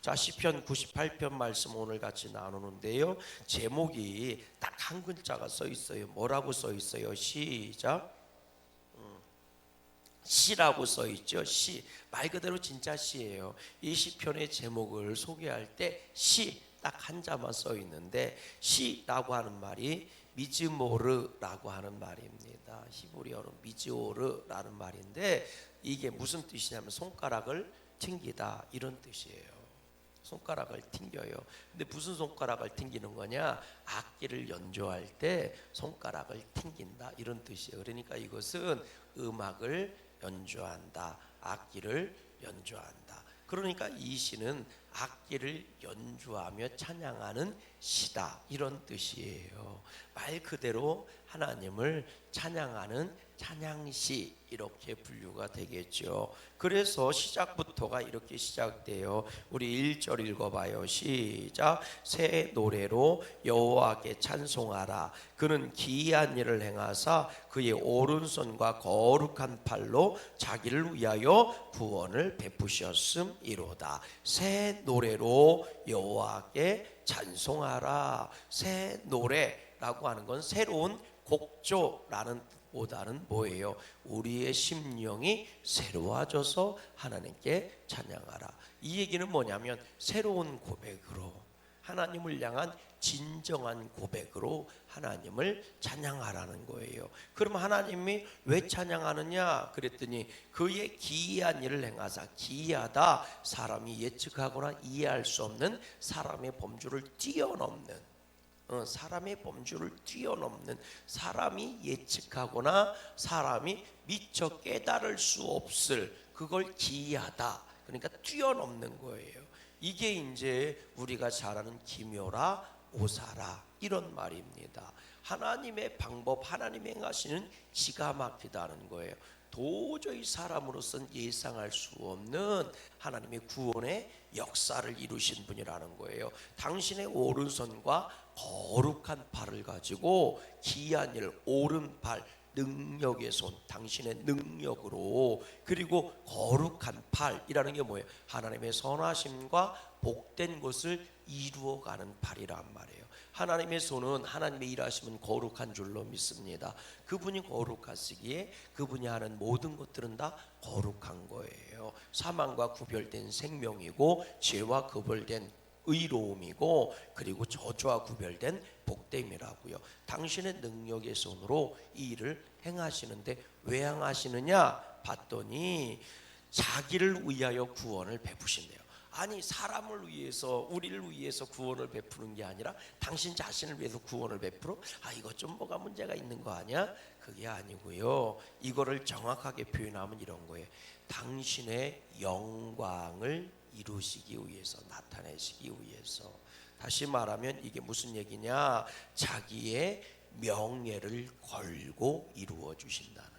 자, 시편 98편 말씀 오늘 같이 나누는데요. 제목이 딱 한 글자가 써 있어요. 뭐라고 써 있어요? 시작. 시라고 써 있죠. 시. 말 그대로 진짜 시예요. 이 시편의 제목을 소개할 때 시 딱 한 자만 써 있는데, 시라고 하는 말이 미즈모르라고 하는 말입니다. 히브리어로 미즈오르라는 말인데, 이게 무슨 뜻이냐면 손가락을 튕기다 이런 뜻이에요. 손가락을 튕겨요. 근데 무슨 손가락을 튕기는 거냐? 악기를 연주할 때 손가락을 튕긴다 이런 뜻이에요. 그러니까 이것은 음악을 연주한다, 악기를 연주한다. 그러니까 이 시는 악기를 연주하며 찬양하는 시다 이런 뜻이에요. 말 그대로 하나님을 찬양하는 찬양시 이렇게 분류가 되겠죠. 그래서 시작부터가 이렇게 시작돼요. 우리 1절 읽어봐요. 시작. 새 노래로 여호와께 찬송하라. 그는 기이한 일을 행하사 그의 오른손과 거룩한 팔로 자기를 위하여 구원을 베푸셨음이로다. 새 노래로 여호와께 찬송하라. 새 노래라고 하는 건 새로운 곡조라는 보다는 뭐예요? 우리의 심령이 새로워져서 하나님께 찬양하라. 이 얘기는 뭐냐면 새로운 고백으로, 하나님을 향한 진정한 고백으로 하나님을 찬양하라는 거예요. 그럼 하나님이 왜 찬양하느냐 그랬더니 그의 기이한 일을 행하사, 기이하다 사람이 예측하거나 이해할 수 없는 사람의 범주를 뛰어넘는, 사람의 범주를 뛰어넘는, 사람이 예측하거나 사람이 미처 깨달을 수 없을 그걸 기이하다, 그러니까 뛰어넘는 거예요. 이게 이제 우리가 잘 아는 기묘라 오사라 이런 말입니다. 하나님의 방법, 하나님이 행하시는 기가 막히다는 거예요. 도저히 사람으로서는 예상할 수 없는 하나님의 구원의 역사를 이루신 분이라는 거예요. 당신의 오른손과 거룩한 팔을 가지고 기이한 일, 오른팔, 능력의 손, 당신의 능력으로, 그리고 거룩한 팔이라는 게 뭐예요? 하나님의 선하심과 복된 것을 이루어가는 팔이란 말이에요. 하나님의 손은 하나님의 일하시면 거룩한 줄로 믿습니다. 그분이 거룩하시기에 그분이 하는 모든 것들은 다 거룩한 거예요. 사망과 구별된 생명이고 죄와 구별된 의로움이고, 그리고 저주와 구별된 복됨이라고요. 당신의 능력의 손으로 이 일을 행하시는데 왜 행하시느냐 봤더니 자기를 위하여 구원을 베푸신대요. 아니, 사람을 위해서, 우리를 위해서 구원을 베푸는 게 아니라 당신 자신을 위해서 구원을 베풀어? 이거 좀 뭐가 문제가 있는 거 아니야? 그게 아니고요. 이거를 정확하게 표현하면 이런 거예요. 당신의 영광을 이루시기 위해서, 나타내시기 위해서. 다시 말하면 이게 무슨 얘기냐? 자기의 명예를 걸고 이루어 주신다는,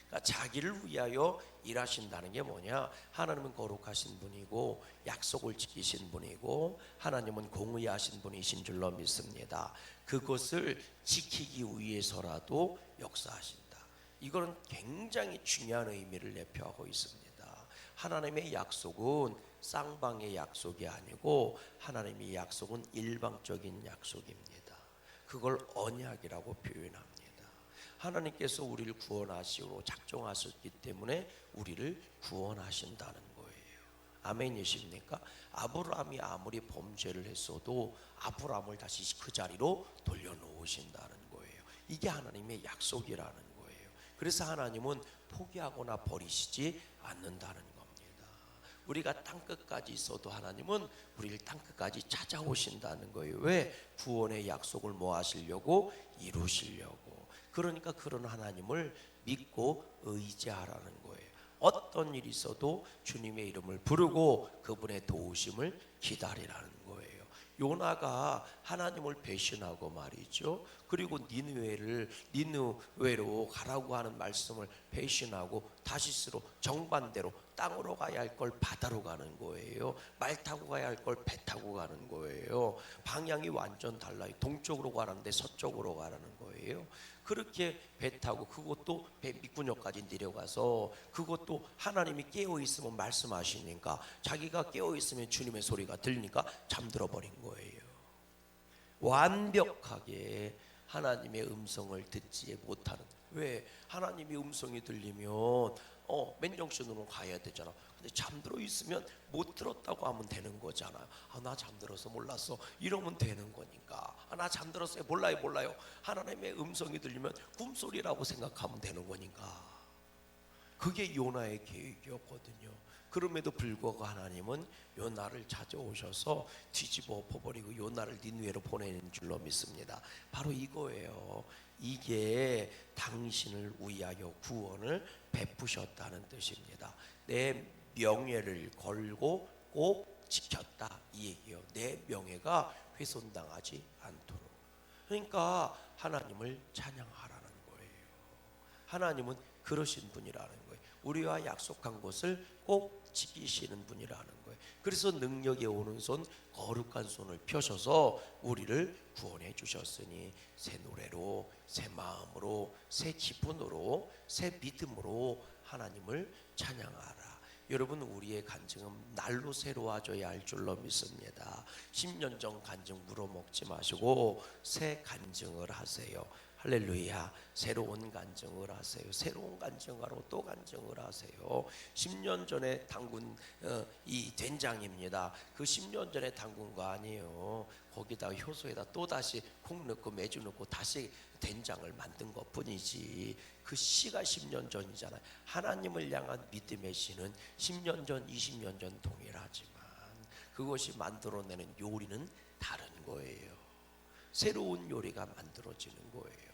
그러니까 자기를 위하여 일하신다는 게 뭐냐? 하나님은 거룩하신 분이고 약속을 지키신 분이고 하나님은 공의하신 분이신 줄로 믿습니다. 그것을 지키기 위해서라도 역사하신다. 이거는 굉장히 중요한 의미를 내포하고 있습니다. 하나님의 약속은 쌍방의 약속이 아니고 하나님의 약속은 일방적인 약속입니다. 그걸 언약이라고 표현합니다. 하나님께서 우리를 구원하시고 작정하셨기 때문에 우리를 구원하신다는 거예요. 아멘이십니까? 아브라함이 아무리 범죄를 했어도 아브라함을 다시 그 자리로 돌려놓으신다는 거예요. 이게 하나님의 약속이라는 거예요. 그래서 하나님은 포기하거나 버리시지 않는다는 겁니다. 우리가 땅끝까지 있어도 하나님은 우리를 땅끝까지 찾아오신다는 거예요. 왜? 구원의 약속을 뭐 하시려고? 이루시려고. 그러니까 그런 하나님을 믿고 의지하라는 거예요. 어떤 일이 있어도 주님의 이름을 부르고 그분의 도우심을 기다리라는 거예요. 요나가 하나님을 배신하고 말이죠. 그리고 니느웨로 가라고 하는 말씀을 배신하고 다시스로 정반대로 땅으로 가야 할 걸 바다로 가는 거예요. 말 타고 가야 할 걸 배 타고 가는 거예요. 방향이 완전 달라요. 동쪽으로 가는데 서쪽으로 가라는 거예요. 그렇게 배 타고, 그것도 배 밑구녕까지 내려가서, 그것도 하나님이 깨어있으면 말씀하시니까, 자기가 깨어있으면 주님의 소리가 들리니까 잠들어 버린 거예요. 완벽하게 하나님의 음성을 듣지 못하는. 왜? 하나님의 음성이 들리면 맨정신으로 가야 되잖아. 근데 잠들어 있으면 못 들었다고 하면 되는 거잖아요. 나 잠들어서 몰랐어, 이러면 되는 거니까. 나 잠들었어요, 몰라요. 하나님의 음성이 들리면 꿈소리라고 생각하면 되는 거니까. 그게 요나의 계획이었거든요. 그럼에도 불구하고 하나님은 요나를 찾아오셔서 뒤집어 엎어버리고 요나를 니느웨로 보내는 줄로 믿습니다. 바로 이거예요. 이게 당신을 위하여 구원을 베푸셨다는 뜻입니다. 내 명예를 걸고 꼭 지켰다, 이 얘기예요. 내 명예가 훼손당하지 않도록. 그러니까 하나님을 찬양하라는 거예요. 하나님은 그러신 분이라는 거예요. 우리와 약속한 것을 꼭 지키시는 분이라는 거예요. 그래서 능력에 오는 손, 거룩한 손을 펴셔서 우리를 구원해 주셨으니, 새 노래로, 새 마음으로, 새 기쁨으로, 새 믿음으로 하나님을 찬양하라. 여러분, 우리의 간증은 날로 새로워져야 할 줄로 믿습니다. 10년 전 간증 물어먹지 마시고 새 간증을 하세요. 할렐루야. 새로운 간증을 하세요. 새로운 간증하러 또 간증을 하세요. 10년 전에 담근 이 된장입니다. 그 10년 전에 담근 거 아니에요. 거기다 효소에다 또 다시 콩 넣고 매주 넣고 다시 된장을 만든 것 뿐이지. 그 씨가 10년 전이잖아요. 하나님을 향한 믿음의 씨는 10년 전, 20년 전 동일하지만 그것이 만들어내는 요리는 다른 거예요. 새로운 요리가 만들어지는 거예요.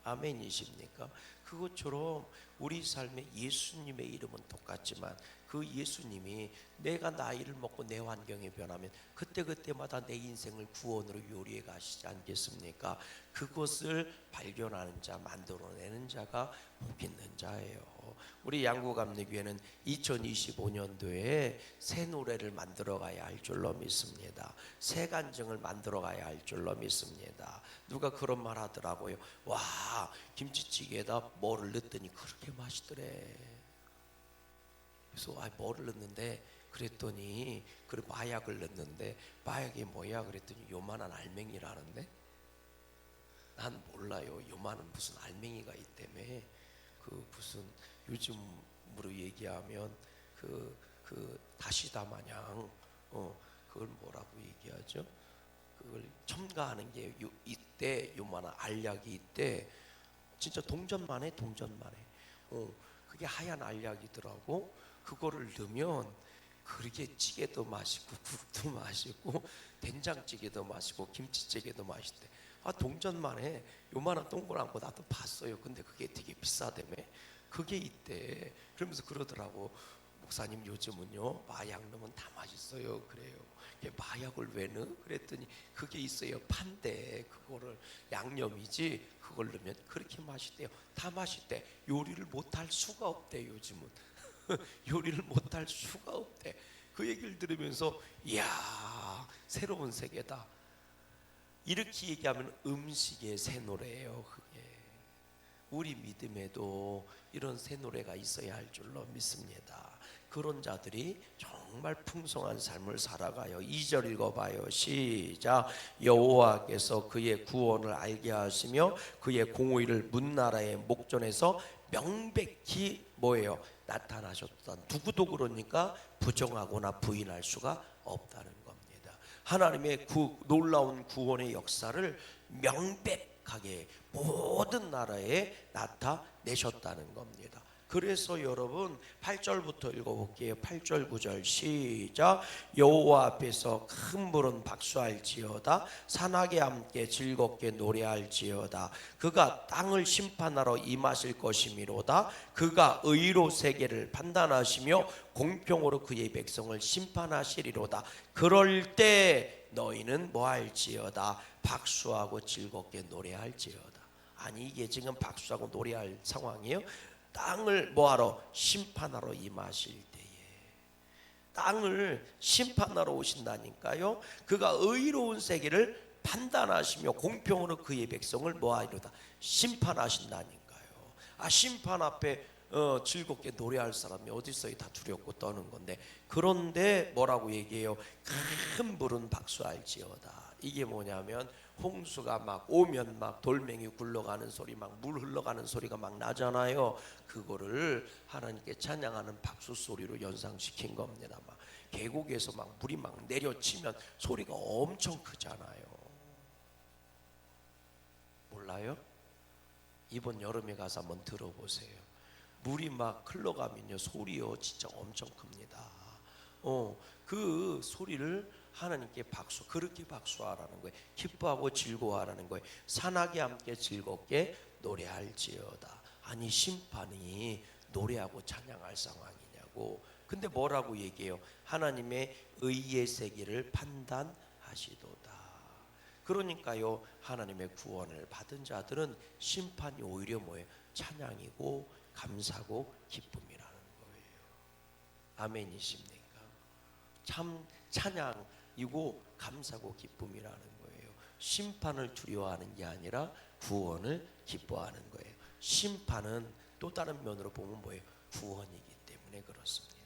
아멘이십니까? 그것처럼 우리 삶에 예수님의 이름은 똑같지만 그 예수님이 내가 나이를 먹고 내 환경이 변하면 그때그때마다 내 인생을 구원으로 요리해 가시지 않겠습니까? 그것을 발견하는 자, 만들어내는 자가 복 있는 자예요. 우리 양구감리교회는 2025년도에 새 노래를 만들어 가야 할 줄로 믿습니다. 새 간증을 만들어 가야 할 줄로 믿습니다. 누가 그런 말 하더라고요. 와, 김치찌개에다 뭐를 넣었더니 그렇게 맛있더래. 그래서 뭐를 넣는데, 그랬더니 그래 마약을 넣는데, 마약이 뭐야 그랬더니 요만한 알맹이라는데. 난 몰라요. 요만한 무슨 알맹이가 있다며. 그 무슨 요즘으로 얘기하면 그 다시다 마냥 그걸 뭐라고 얘기하죠? 그걸 첨가하는 게 이때 요만한 알약이 있대. 진짜 동전만 해. 그게 하얀 알약이더라고. 그거를 넣으면 그렇게 찌개도 맛있고 국도 맛있고 된장찌개도 맛있고 김치찌개도 맛있대. 동전만 해. 요만한 동그란 거 나도 봤어요. 근데 그게 되게 비싸다며. 그게 있대. 그러면서 그러더라고. 목사님, 요즘은요 마약 넣으면 다 맛있어요. 그래요. 마약을 왜 넣어? 그랬더니 그게 있어요. 판대. 그거를 양념이지 그걸 넣으면 그렇게 맛있대요. 다 맛있대. 요리를 못할 수가 없대. 요즘은 요리를 못할 수가 없대. 그 얘기를 들으면서 이야, 새로운 세계다. 이렇게 얘기하면 음식의 새 노래예요. 그게 우리 믿음에도 이런 새 노래가 있어야 할 줄로 믿습니다. 그런 자들이 정말 풍성한 삶을 살아가요. 2절 읽어봐요. 시작. 여호와께서 그의 구원을 알게 하시며 그의 공의를 문나라의 목전에서 명백히 뭐예요? 나타나셨다. 누구도 그러니까 부정하거나 부인할 수가 없다는 겁니다. 하나님의 놀라운 구원의 역사를 명백하게 모든 나라에 나타내셨다는 겁니다. 그래서 여러분 8절부터 읽어볼게요. 8절 9절 시작. 여호와 앞에서 큰 불은 박수할지어다. 산악에 함께 즐겁게 노래할지어다. 그가 땅을 심판하러 임하실 것이미로다. 그가 의로 세계를 판단하시며 공평으로 그의 백성을 심판하시리로다. 그럴 때 너희는 뭐할지어다. 박수하고 즐겁게 노래할지어다. 아니, 이게 지금 박수하고 노래할 상황이에요? 땅을 뭐하러? 심판하러 임하실 때에 땅을 심판하러 오신다니까요. 그가 의로운 세계를 판단하시며 공평으로 그의 백성을 뭐하리로다 심판하신다니까요. 심판 앞에 즐겁게 노래할 사람이 어디 있어요? 다 두렵고 떠는 건데. 그런데 뭐라고 얘기해요? 큰 물은 박수할지어다. 이게 뭐냐면 홍수가 막 오면 막 돌멩이 굴러가는 소리, 막 물 흘러가는 소리가 막 나잖아요. 그거를 하나님께 찬양하는 박수 소리로 연상시킨 겁니다. 막 계곡에서 막 물이 막 내려치면 소리가 엄청 크잖아요. 몰라요? 이번 여름에 가서 한번 들어보세요. 물이 막 흘러가면요 소리요 진짜 엄청 큽니다. 그 소리를 하나님께 그렇게 박수하라는 거예요. 기뻐하고 즐거워하라는 거예요. 산악이 함께 즐겁게 노래할지어다. 아니 심판이 노래하고 찬양할 상황이냐고. 근데 뭐라고 얘기해요? 하나님의 의의 세계를 판단하시도다. 그러니까요 하나님의 구원을 받은 자들은 심판이 오히려 뭐예요? 찬양이고 감사고 기쁨이라는 거예요. 아멘이십니까? 참 찬양이고 감사고 기쁨이라는 거예요. 심판을 두려워하는 게 아니라 구원을 기뻐하는 거예요. 심판은 또 다른 면으로 보면 뭐예요? 구원이기 때문에 그렇습니다.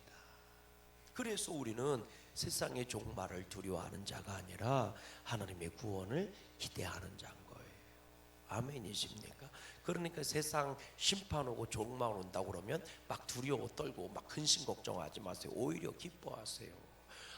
그래서 우리는 세상의 종말을 두려워하는 자가 아니라 하나님의 구원을 기대하는 자인 거예요. 아멘이십니까? 그러니까 세상 심판 오고 종말 온다고 그러면 막 두려워 떨고 막 근심 걱정하지 마세요. 오히려 기뻐하세요.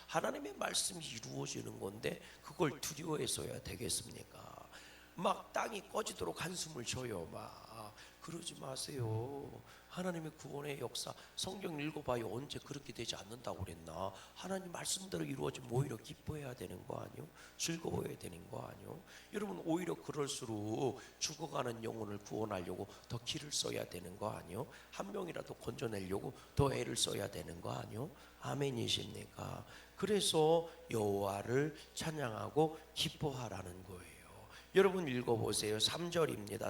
하나님의 말씀이 이루어지는 건데 그걸 두려워해서야 되겠습니까? 막 땅이 꺼지도록 한숨을 쉬어요. 막 그러지 마세요. 하나님의 구원의 역사 성경 읽어봐요. 언제 그렇게 되지 않는다고 그랬나? 하나님 말씀대로 이루어지면 오히려 기뻐해야 되는 거 아니요? 즐거워해야 되는 거 아니요? 여러분 오히려 그럴수록 죽어가는 영혼을 구원하려고 더 기를 써야 되는 거 아니요? 한 명이라도 건져내려고 더 애를 써야 되는 거 아니요? 아멘이십니까? 그래서 여호와를 찬양하고 기뻐하라는 거예요. 여러분 읽어보세요. 3절입니다.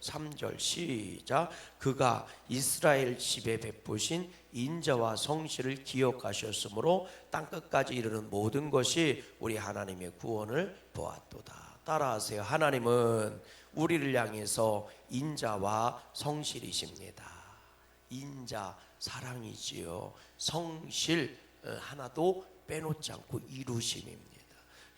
3절 시작. 그가 이스라엘 집에 베푸신 인자와 성실을 기억하셨으므로 땅끝까지 이르는 모든 것이 우리 하나님의 구원을 보았도다. 따라하세요. 하나님은 우리를 향해서 인자와 성실이십니다. 인자 사랑이지요. 성실 하나도 빼놓지 않고 이루심입니다.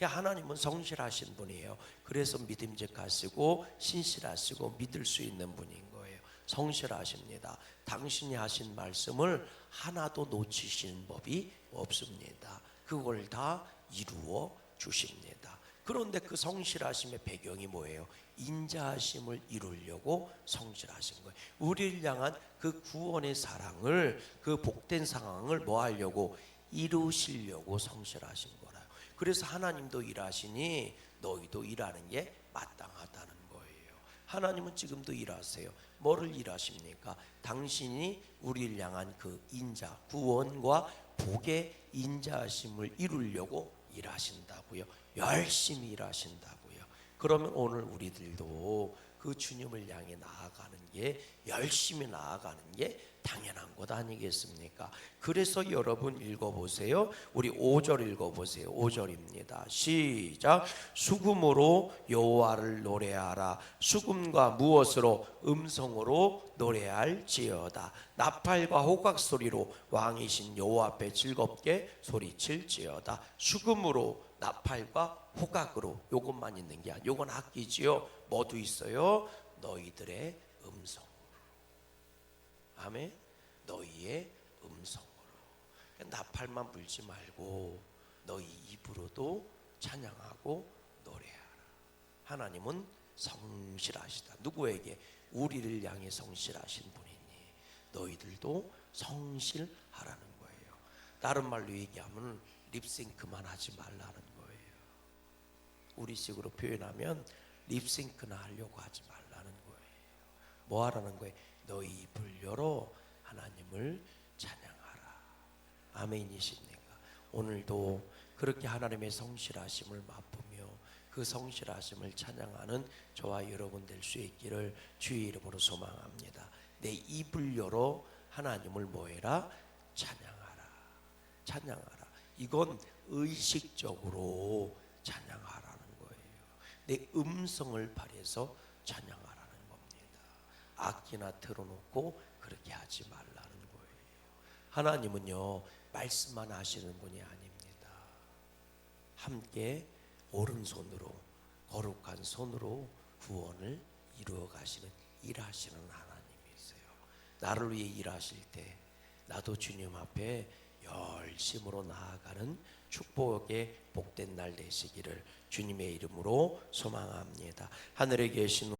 하나님은 성실하신 분이에요. 그래서 믿음직하시고 신실하시고 믿을 수 있는 분인 거예요. 성실하십니다. 당신이 하신 말씀을 하나도 놓치시는 법이 없습니다. 그걸 다 이루어 주십니다. 그런데 그 성실하심의 배경이 뭐예요? 인자하심을 이루려고 성실하신 거예요. 우리를 향한 그 구원의 사랑을, 그 복된 상황을 뭐 하려고? 이루시려고 성실하신 거예요. 그래서 하나님도 일하시니 너희도 일하는 게 마땅하다는 거예요. 하나님은 지금도 일하세요. 뭐를 일하십니까? 당신이 우리를 향한 그 인자, 구원과 복의 인자하심을 이루려고 일하신다고요. 열심히 일하신다고요. 그러면 오늘 우리들도 그 주님을 향해 나아가는 게, 열심히 나아가는 게 당연한 것 아니겠습니까? 그래서 여러분 읽어보세요. 우리 5절 읽어보세요. 5절입니다. 시작. 수금으로 여호와를 노래하라. 수금과 무엇으로? 음성으로 노래할지어다. 나팔과 호각 소리로 왕이신 여호와 앞에 즐겁게 소리칠지어다. 수금으로, 나팔과 호각으로, 요것만 있는 게 아니에요. 요건 악기지요. 뭐도 있어요? 너희들의 음성. 아멘. 너희의 음성으로. 나팔만 불지 말고 너희 입으로도 찬양하고 노래하라. 하나님은 성실하시다. 누구에게? 우리를 향해 성실하신 분이니 너희들도 성실하라는 거예요. 다른 말로 얘기하면 립싱크만 하지 말라는 거예요. 우리식으로 표현하면 립싱크나 하려고 하지 말라는 거예요. 뭐 하라는 거예요? 너희 입을 열어 하나님을 찬양하라. 아멘이십니까? 오늘도 그렇게 하나님의 성실하심을 맛보며 그 성실하심을 찬양하는 저와 여러분 될 수 있기를 주의 이름으로 소망합니다. 내 입을 열어 하나님을 뭐해라? 찬양하라. 찬양하라. 이건 의식적으로 찬양하라는 거예요. 내 음성을 발해서 찬양하라는 겁니다. 악기나 틀어놓고 그렇게 하지 말라는 거예요. 하나님은요, 말씀만 하시는 분이 아닙니다. 함께 오른손으로, 거룩한 손으로 구원을 이루어 가시는, 일하시는 하나님이세요. 나를 위해 일하실 때 나도 주님 앞에 열심으로 나아가는 축복의 복된 날 되시기를 주님의 이름으로 소망합니다. 하늘에 계신